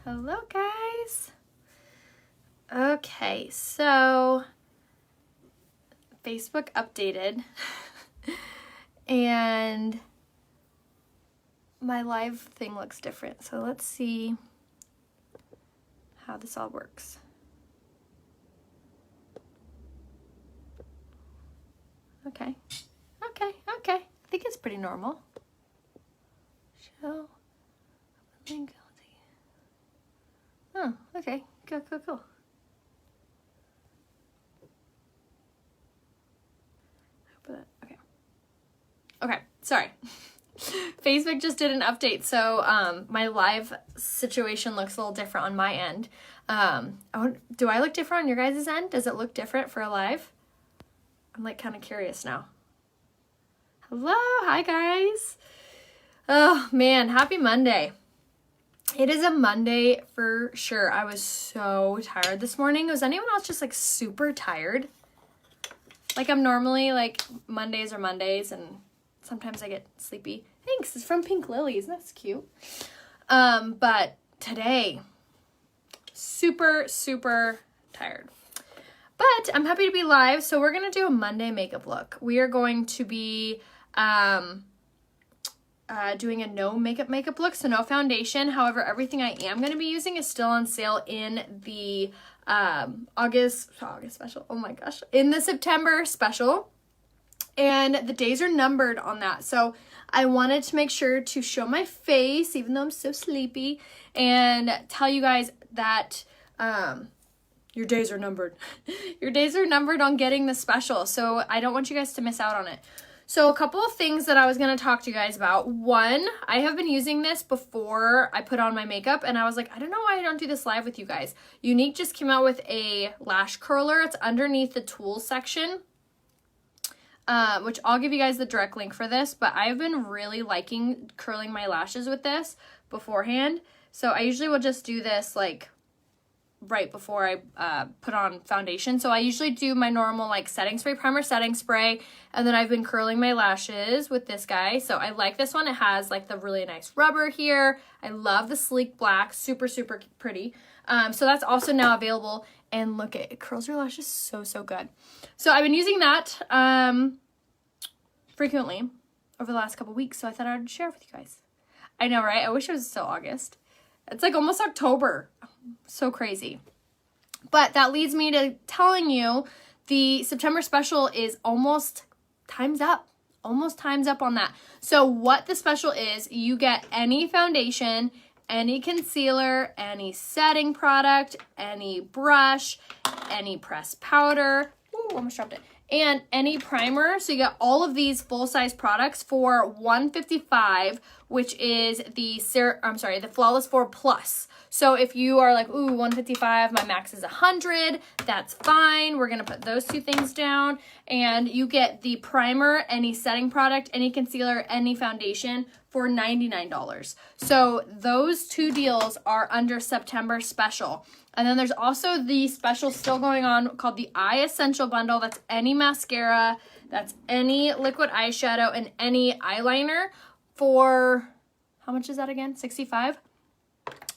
Hello guys. Okay, so Facebook updated and my live thing looks different. So let's see how this all works. Okay. I think it's pretty normal. Show link. Oh, okay. Cool. Okay, sorry. Facebook just did an update, so my live situation looks a little different on my end. Do I look different on your guys' end? Does it look different for a live? I'm like kind of curious now. Hello, hi guys. Oh man, happy Monday. It is a Monday for sure. I was so tired this morning. Was anyone else just like super tired? Like I'm normally like Mondays are Mondays and sometimes I get sleepy. Thanks, it's from Pink Lilies. That's cute. But today, super tired. But I'm happy to be live. So we're going to do a Monday makeup look. We are going to be doing a no makeup look, so no foundation. However, everything I am going to be using is still on sale in the August special. Oh my gosh, in the September special, and the days are numbered on that. So I wanted to make sure to show my face, even though I'm so sleepy, and tell you guys that your days are numbered. Your days are numbered on getting the special, so I don't want you guys to miss out on it. So a couple of things that I was going to talk to you guys about. One, I have been using this before I put on my makeup, and I was like, I don't know why I don't do this live with you guys. Unique just came out with a lash curler. It's underneath the tools section, which I'll give you guys the direct link for this, but I've been really liking curling my lashes with this beforehand. So I usually will just do this like right before I put on foundation. So I usually do my normal like setting spray, primer, setting spray, and then I've been curling my lashes with this guy. So I like this one. It has like the really nice rubber here. I love the sleek black, super pretty. So that's also now available, and look, it curls your lashes so good. So I've been using that frequently over the last couple weeks, so I thought I would share it with you guys. I know, right? I wish it was still August. It's like almost October. So crazy. But that leads me to telling you the September special is almost time's up. Almost time's up on that. So what the special is, you get any foundation, any concealer, any setting product, any brush, any pressed powder. Ooh, almost dropped it. And any primer. So you get all of these full-size products for $155, which is the the Flawless 4 Plus. So if you are like, ooh, $155, my max is $100, that's fine. We're gonna put those two things down, and you get the primer, any setting product, any concealer, any foundation for $99. So those two deals are under September special. And then there's also the special still going on called the Eye Essential Bundle. That's any mascara, that's any liquid eyeshadow, and any eyeliner for, how much is that again? $65,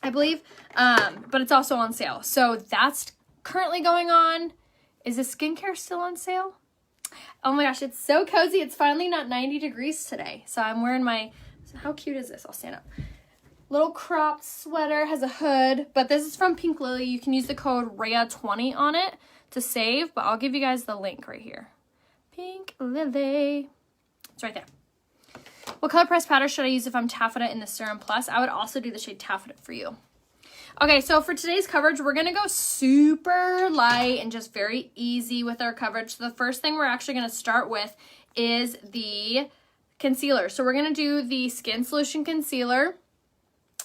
I believe. But it's also on sale. So that's currently going on. Is the skincare still on sale? Oh my gosh, it's so cozy. It's finally not 90 degrees today. So I'm wearing my, how cute is this? I'll stand up. Little cropped sweater, has a hood, but this is from Pink Lily. You can use the code RHEA20 on it to save, but I'll give you guys the link right here. Pink Lily. It's right there. What color pressed powder should I use if I'm taffeta in the Serum Plus? I would also do the shade Taffeta for you. Okay, so for today's coverage, we're going to go super light and just very easy with our coverage. So the first thing we're actually going to start with is the concealer. So we're going to do the Skin Solution Concealer.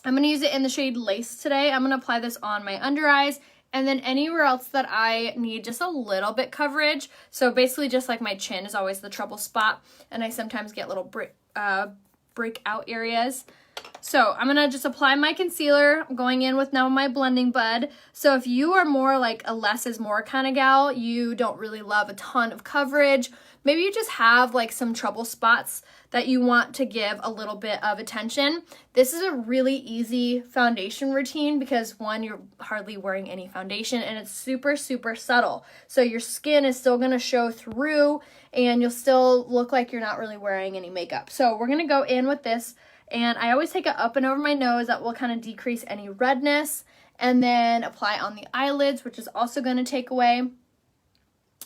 I'm going to use it in the shade Lace today. I'm going to apply this on my under eyes and then anywhere else that I need just a little bit coverage. So basically just like my chin is always the trouble spot, and I sometimes get little breakout areas. So I'm gonna just apply my concealer. I'm going in with now my blending bud. So if you are more like a less is more kind of gal, you don't really love a ton of coverage, maybe you just have like some trouble spots that you want to give a little bit of attention. This is a really easy foundation routine because one, you're hardly wearing any foundation and it's super, super subtle. So your skin is still gonna show through and you'll still look like you're not really wearing any makeup. So we're gonna go in with this, and I always take it up and over my nose. That will kind of decrease any redness, and then apply on the eyelids, which is also gonna take away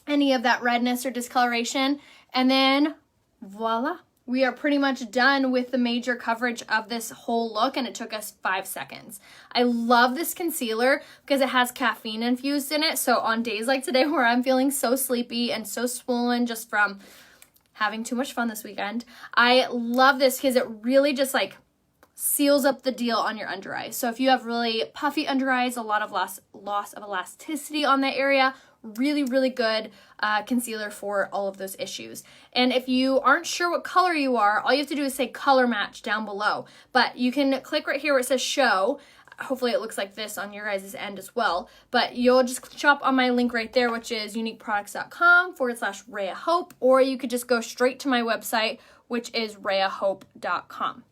any of that redness or discoloration. And then voila, we are pretty much done with the major coverage of this whole look, and it took us 5 seconds. I love this concealer because it has caffeine infused in it. So on days like today where I'm feeling so sleepy and so swollen just from having too much fun this weekend, I love this because it really just like seals up the deal on your under eyes. So if you have really puffy under eyes, a lot of loss of elasticity on that area, really, really good concealer for all of those issues. And if you aren't sure what color you are, all you have to do is say color match down below. But you can click right here where it says show. Hopefully it looks like this on your guys' end as well. But you'll just shop on my link right there, which is uniqueproducts.com/Rhea Hope, or you could just go straight to my website, which is rheahope.com.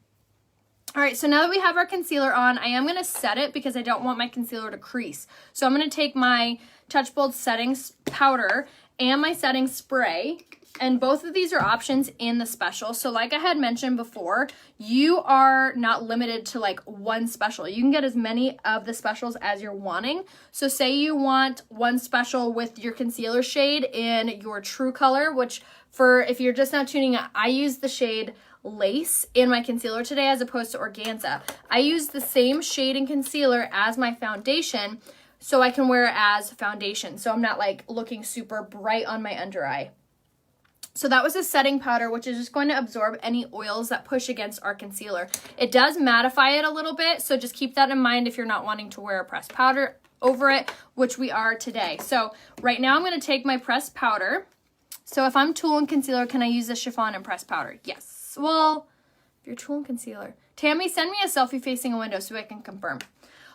All right, so now that we have our concealer on, I am gonna set it because I don't want my concealer to crease. So I'm gonna take my Touch Bold setting powder and my setting spray, and both of these are options in the special. So like I had mentioned before, you are not limited to like one special. You can get as many of the specials as you're wanting. So say you want one special with your concealer shade in your true color, which for if you're just now tuning in, I use the shade Lace in my concealer today as opposed to Organza. I use the same shade in concealer as my foundation so I can wear it as foundation. So I'm not like looking super bright on my under eye. So that was a setting powder, which is just going to absorb any oils that push against our concealer. It does mattify it a little bit, so just keep that in mind if you're not wanting to wear a pressed powder over it, which we are today. So right now I'm going to take my pressed powder. So if I'm Tool and Concealer, can I use the chiffon and pressed powder? Yes. Well, if you're Tool and Concealer. Tammy, send me a selfie facing a window so I can confirm.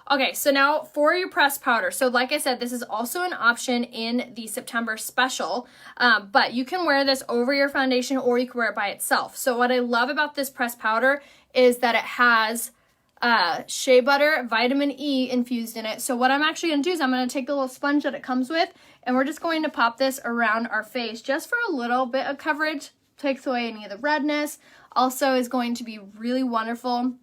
Okay, so now for your pressed powder. So like I said, this is also an option in the September special, but you can wear this over your foundation or you can wear it by itself. So what I love about this pressed powder is that it has shea butter, vitamin E infused in it. So what I'm actually going to do is I'm going to take the little sponge that it comes with, and we're just going to pop this around our face just for a little bit of coverage. Takes away any of the redness. Also is going to be really wonderful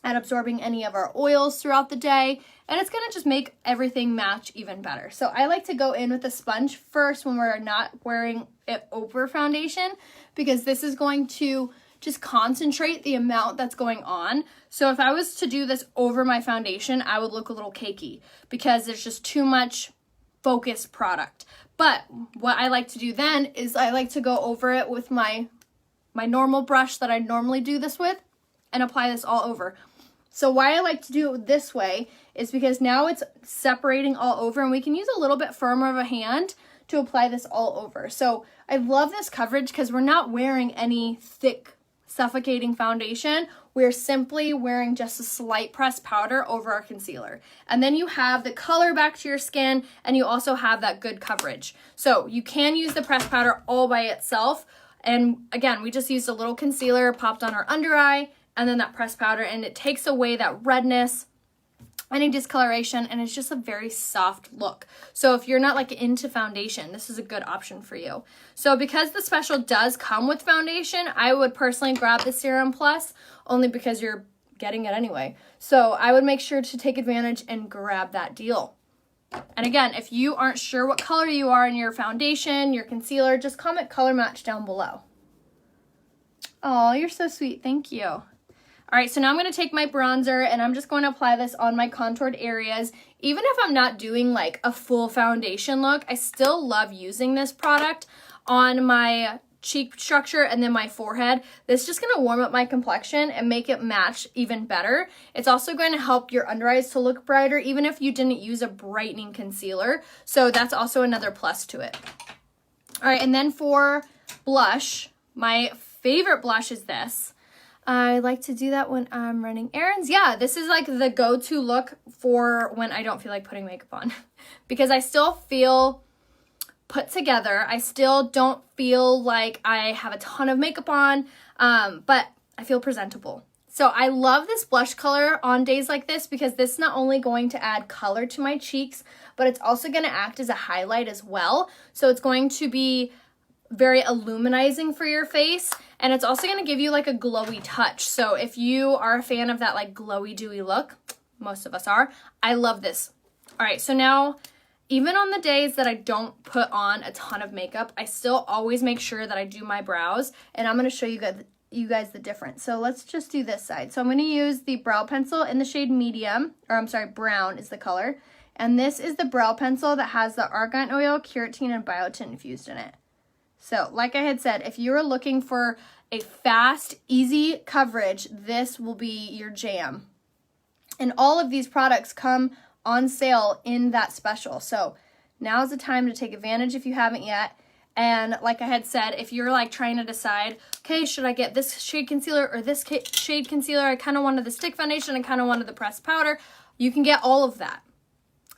at absorbing any of our oils throughout the day, and it's gonna just make everything match even better. So I like to go in with a sponge first when we're not wearing it over foundation, because this is going to just concentrate the amount that's going on. So if I was to do this over my foundation, I would look a little cakey because there's just too much focused product. But what I like to do then is I like to go over it with my normal brush that I normally do this with and apply this all over. So why I like to do it this way is because now it's separating all over, and we can use a little bit firmer of a hand to apply this all over. So I love this coverage because we're not wearing any thick, suffocating foundation. We're simply wearing just a slight pressed powder over our concealer. And then you have the color back to your skin, and you also have that good coverage. So you can use the pressed powder all by itself. And again, we just used a little concealer, popped on our under eye, and then that pressed powder, and it takes away that redness, any discoloration, and it's just a very soft look. So if you're not like into foundation, this is a good option for you. So because the special does come with foundation, I would personally grab the Serum Plus, only because you're getting it anyway. So I would make sure to take advantage and grab that deal. And again, if you aren't sure what color you are in your foundation, your concealer, just comment color match down below. Oh, you're so sweet. Thank you. All right, so now I'm going to take my bronzer, and I'm just going to apply this on my contoured areas. Even if I'm not doing like a full foundation look, I still love using this product on my cheek structure and then my forehead. This is just going to warm up my complexion and make it match even better. It's also going to help your under eyes to look brighter, even if you didn't use a brightening concealer. So that's also another plus to it. All right, and then for blush, my favorite blush is this. I like to do that when I'm running errands. Yeah, this is like the go-to look for when I don't feel like putting makeup on because I still feel put together. I still don't feel like I have a ton of makeup on, but I feel presentable. So I love this blush color on days like this because this is not only going to add color to my cheeks, but it's also going to act as a highlight as well. So it's going to be very illuminizing for your face, and it's also going to give you like a glowy touch. So if you are a fan of that like glowy dewy look, most of us are, I love this. All right, so now even on the days that I don't put on a ton of makeup, I still always make sure that I do my brows, and I'm going to show you guys the difference. So let's just do this side. So I'm going to use the brow pencil in the shade medium, or I'm sorry, brown is the color, and this is the brow pencil that has the argan oil, keratin, and biotin infused in it. So like I had said, if you're looking for a fast, easy coverage, this will be your jam. And all of these products come on sale in that special. So now's the time to take advantage if you haven't yet. And like I had said, if you're like trying to decide, okay, should I get this shade concealer or this shade concealer? I kind of wanted the stick foundation. I kind of wanted the pressed powder. You can get all of that.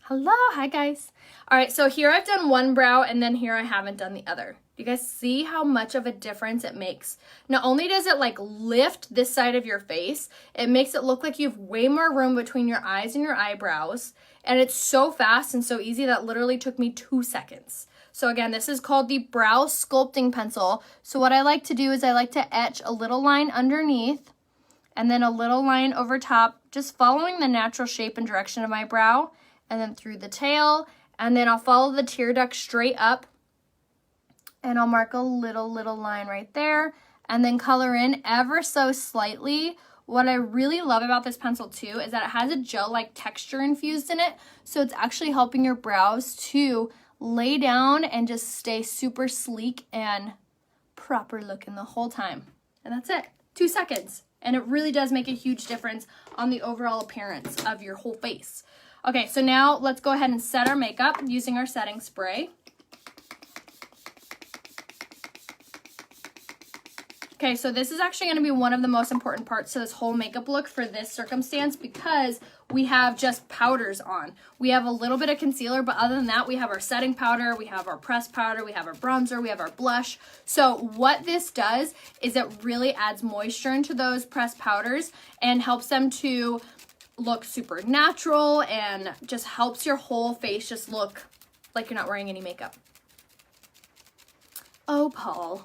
Hello, hi guys. All right, so here I've done one brow and then here I haven't done the other. You guys see how much of a difference it makes? Not only does it like lift this side of your face, it makes it look like you have way more room between your eyes and your eyebrows. And it's so fast and so easy that literally took me 2 seconds. So again, this is called the Brow Sculpting Pencil. So what I like to do is I like to etch a little line underneath and then a little line over top, just following the natural shape and direction of my brow, and then through the tail, and then I'll follow the tear duct straight up, and I'll mark a little line right there, and then color in ever so slightly. What I really love about this pencil too is that it has a gel-like texture infused in it, so it's actually helping your brows to lay down and just stay super sleek and proper looking the whole time. And that's it, 2 seconds. And it really does make a huge difference on the overall appearance of your whole face. Okay, so now let's go ahead and set our makeup using our setting spray. Okay, so this is actually going to be one of the most important parts to this whole makeup look for this circumstance because we have just powders on. We have a little bit of concealer, but other than that, we have our setting powder, we have our pressed powder, we have our bronzer, we have our blush. So what this does is it really adds moisture into those pressed powders and helps them to look super natural and just helps your whole face just look like you're not wearing any makeup. Oh, Paul.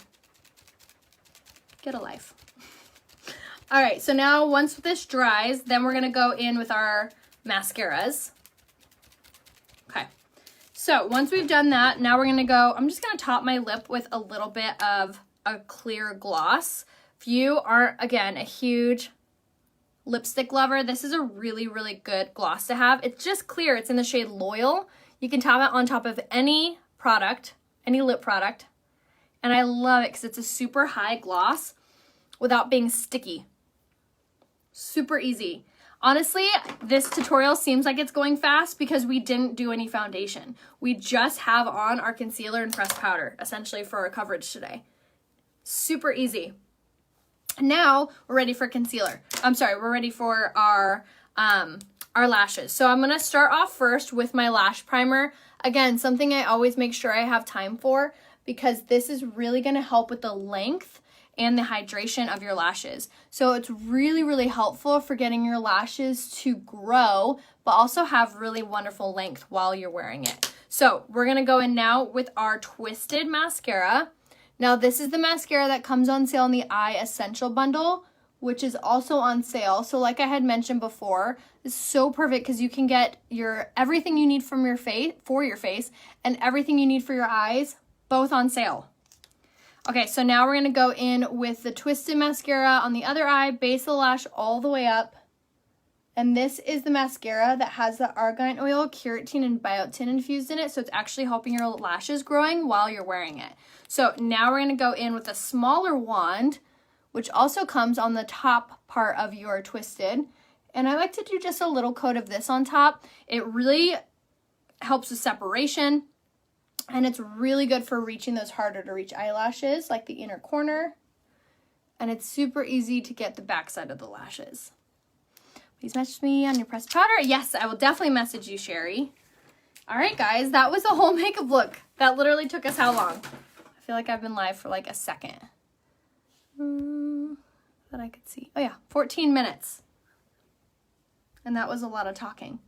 Get a life. All right, so now once this dries, then we're gonna go in with our mascaras. Okay, so once we've done that, now we're gonna go, I'm just gonna top my lip with a little bit of a clear gloss. If you aren't, again, a huge lipstick lover, this is a really good gloss to have. It's just clear, it's in the shade Loyal. You can top it on top of any product, any lip product. And I love it because it's a super high gloss without being sticky. Super easy. Honestly, this tutorial seems like it's going fast because we didn't do any foundation. We just have on our concealer and pressed powder, essentially for our coverage today. Super easy. Now we're ready for concealer. I'm sorry, we're ready for our lashes. So I'm gonna start off first with my lash primer. Again, something I always make sure I have time for, because this is really going to help with the length and the hydration of your lashes. So it's really helpful for getting your lashes to grow, but also have really wonderful length while you're wearing it. So we're going to go in now with our Twisted mascara. Now this is the mascara that comes on sale in the Eye Essential Bundle, which is also on sale. So like I had mentioned before, it's so perfect because you can get everything you need from your face, for your face, and everything you need for your eyes, both on sale. Okay, so now we're going to go in with the Twisted mascara on the other eye, base of the lash all the way up. And this is the mascara that has the argan oil, keratin, and biotin infused in it. So it's actually helping your lashes growing while you're wearing it. So now we're going to go in with a smaller wand, which also comes on the top part of your Twisted. And I like to do just a little coat of this on top. It really helps with separation. And it's really good for reaching those harder to reach eyelashes, like the inner corner. And it's super easy to get the backside of the lashes. Please message me on your pressed powder. Yes, I will definitely message you, Sherry. All right, guys, that was the whole makeup look. That literally took us how long? I feel like I've been live for like a second. That I could see. Oh yeah, 14 minutes. And that was a lot of talking.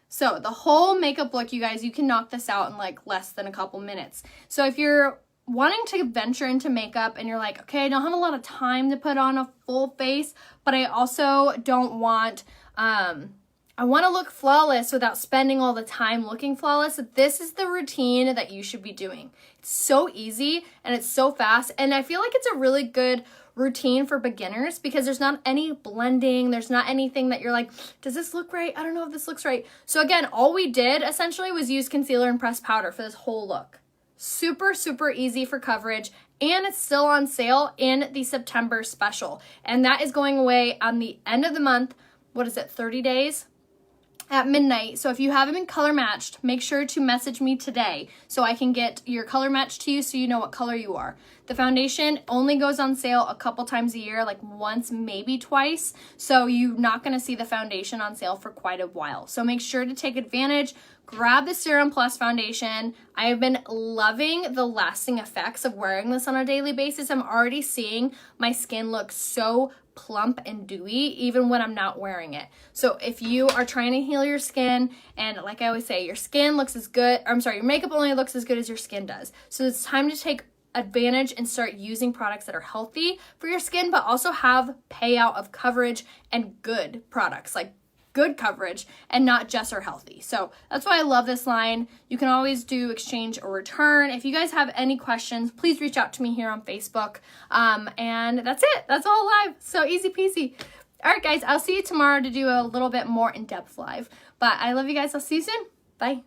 So the whole makeup look, you guys, you can knock this out in like less than a couple minutes. So if you're wanting to venture into makeup and you're like, okay, I don't have a lot of time to put on a full face, but I also don't want, I want to look flawless without spending all the time looking flawless. This is the routine that you should be doing. It's so easy and it's so fast. And I feel like it's a really good routine for beginners because there's not any blending. There's not anything that you're like, does this look right? I don't know if this looks right. So again, all we did essentially was use concealer and pressed powder for this whole look. Super, super easy for coverage, and it's still on sale in the September special. And that is going away on the end of the month. What is it, 30 days? At midnight. So if you haven't been color matched, make sure to message me today so I can get your color matched to you so you know what color you are. The foundation only goes on sale a couple times a year, like once, maybe twice. So you're not going to see the foundation on sale for quite a while. So make sure to take advantage. Grab the Serum Plus foundation. I have been loving the lasting effects of wearing this on a daily basis. I'm already seeing my skin look so plump and dewy even when I'm not wearing it. So if you are trying to heal your skin, and like I always say, your skin looks as good, your makeup only looks as good as your skin does. So it's time to take advantage and start using products that are healthy for your skin, but also have payout of coverage and good products, like good coverage and not just are healthy. So that's why I love this line. You can always do exchange or return. If you guys have any questions, please reach out to me here on Facebook. And that's it. That's all live. So easy peasy. All right, guys, I'll see you tomorrow to do a little bit more in-depth live. But I love you guys. I'll see you soon. Bye.